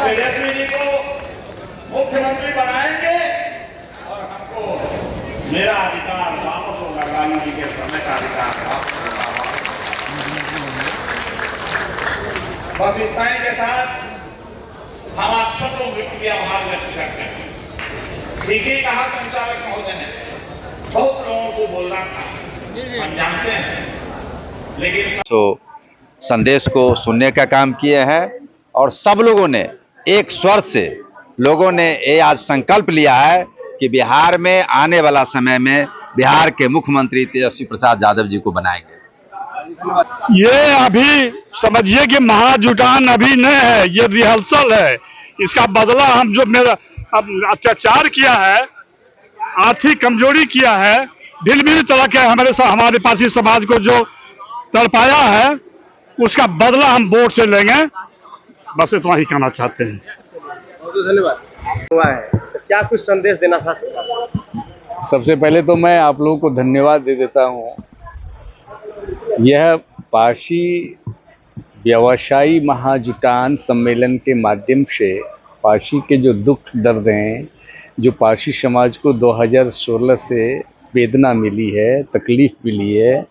तेजस्वी जी को मुख्यमंत्री बनाएंगे और हमको मेरा अधिकार वापस होगा, गांधी जी के समय का अधिकार वापस होगा। बस इतना ही के साथ हम आप सब लोग व्यक्ति आभार व्यक्त करते हैं। ठीक ही कहा संचालक महोदय ने, बहुत लोगों को बोलना था, हम जानते हैं, लेकिन तो संदेश को सुनने का काम किए हैं और सब लोगों ने एक स्वर से लोगों ने ये आज संकल्प लिया है कि बिहार में आने वाला समय में बिहार के मुख्यमंत्री तेजस्वी प्रसाद यादव जी को बनाएंगे। ये अभी समझिए कि महाजुटान अभी नहीं है, ये रिहर्सल है। इसका बदला हम जो मेरा अब अत्याचार किया है, आर्थिक कमजोरी किया है, भिन्न तरह के हमारे पारसी समाज को जो तड़पाया है, उसका बदला हम वोट से लेंगे। बस इतना ही कहना चाहते हैं। धन्यवाद। हुआ है तो क्या कुछ संदेश देना था सरकार? सबसे पहले तो मैं आप लोगों को धन्यवाद दे देता हूँ। यह पारसी व्यवसायी महाजुटान सम्मेलन के माध्यम से पारसी के जो दुख दर्द हैं, जो पारसी समाज को 2016 से वेदना मिली है, तकलीफ मिली है,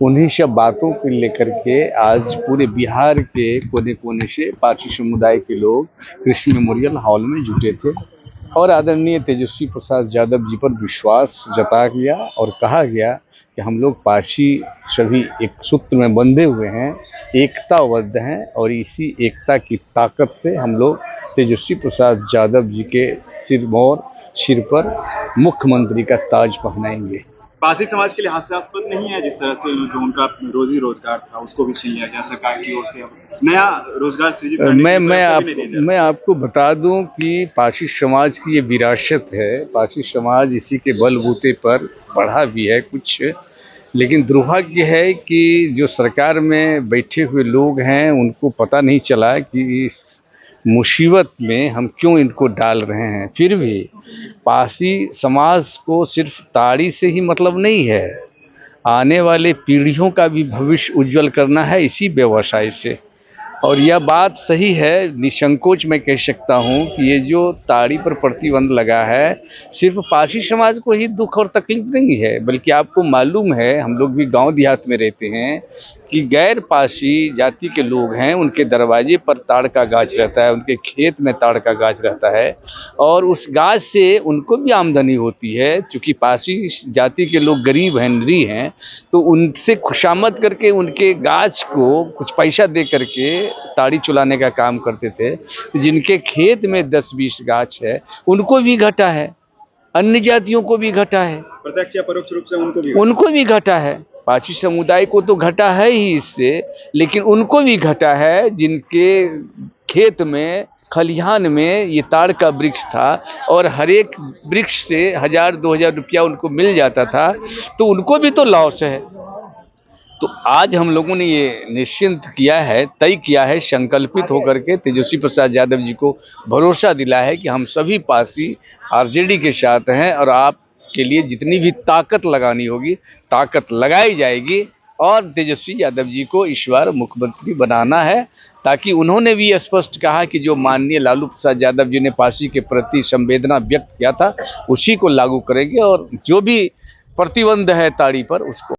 उन्हीं सब बातों को लेकर के आज पूरे बिहार के कोने कोने से पारसी समुदाय के लोग कृषि मेमोरियल हॉल में जुटे थे और आदरणीय तेजस्वी प्रसाद यादव जी पर विश्वास जताया गया और कहा गया कि हम लोग पारसी सभी एक सूत्र में बंधे हुए हैं, एकताबद्ध हैं और इसी एकता की ताकत से हम लोग तेजस्वी प्रसाद यादव जी के सिर पर मुख्यमंत्री का ताज पहनाएंगे। पारसी समाज के लिए हास्यास्पद नहीं है जिस तरह से जो उनका रोजी रोजगार था उसको भी छीन लिया गया सरकार की ओर से, नया रोजगार सृजित करने मैं आपको बता दूं कि पारसी समाज की ये विरासत है। पारसी समाज इसी के बलबूते पर बढ़ा भी है कुछ, लेकिन दुर्भाग्य है कि जो सरकार में बैठे हुए लोग हैं उनको पता नहीं चला कि इस मुसीबत में हम क्यों इनको डाल रहे हैं। फिर भी पारसी समाज को सिर्फ ताड़ी से ही मतलब नहीं है, आने वाले पीढ़ियों का भी भविष्य उज्जवल करना है इसी व्यवसाय से। और यह बात सही है, निसंकोच मैं कह सकता हूँ कि ये जो ताड़ी पर प्रतिबंध लगा है सिर्फ पारसी समाज को ही दुख और तकलीफ नहीं है, बल्कि आपको मालूम है, हम लोग भी गांव देहात में रहते हैं कि गैर पारसी जाति के लोग हैं, उनके दरवाजे पर ताड़ का गाछ रहता है, उनके खेत में ताड़ का गाछ रहता है और उस गाछ से उनको भी आमदनी होती है। चूँकि पारसी जाति के लोग गरीब हैं, निरीह हैं, तो उनसे खुशामद करके उनके गाछ को कुछ पैसा दे करके ताड़ी चुलाने का काम करते थे। जिनके खेत में 10-20 गाछ है उनको भी घाटा है, अन्य जातियों को भी घाटा है, प्रत्यक्ष या परोक्ष रूप से उनको भी घाटा है। पारसी समुदाय को तो घाटा है ही इससे, लेकिन उनको भी घाटा है जिनके खेत में खलिहान में ये ताड़ का वृक्ष था और हर एक वृक्ष से 1000-2000 रुपया उनको मिल जाता था, तो उनको भी तो लॉस है। तो आज हम लोगों ने ये निश्चिंत किया है, तय किया है, संकल्पित होकर के तेजस्वी प्रसाद यादव जी को भरोसा दिला है कि हम सभी पारसी आरजेडी के साथ हैं और आपके लिए जितनी भी ताकत लगानी होगी ताकत लगाई जाएगी और तेजस्वी यादव जी को इस बार मुख्यमंत्री बनाना है, ताकि उन्होंने भी स्पष्ट कहा कि जो माननीय लालू प्रसाद यादव जी ने पारसी के प्रति संवेदना व्यक्त किया था उसी को लागू करेंगे और जो भी प्रतिबंध है ताड़ी पर उसको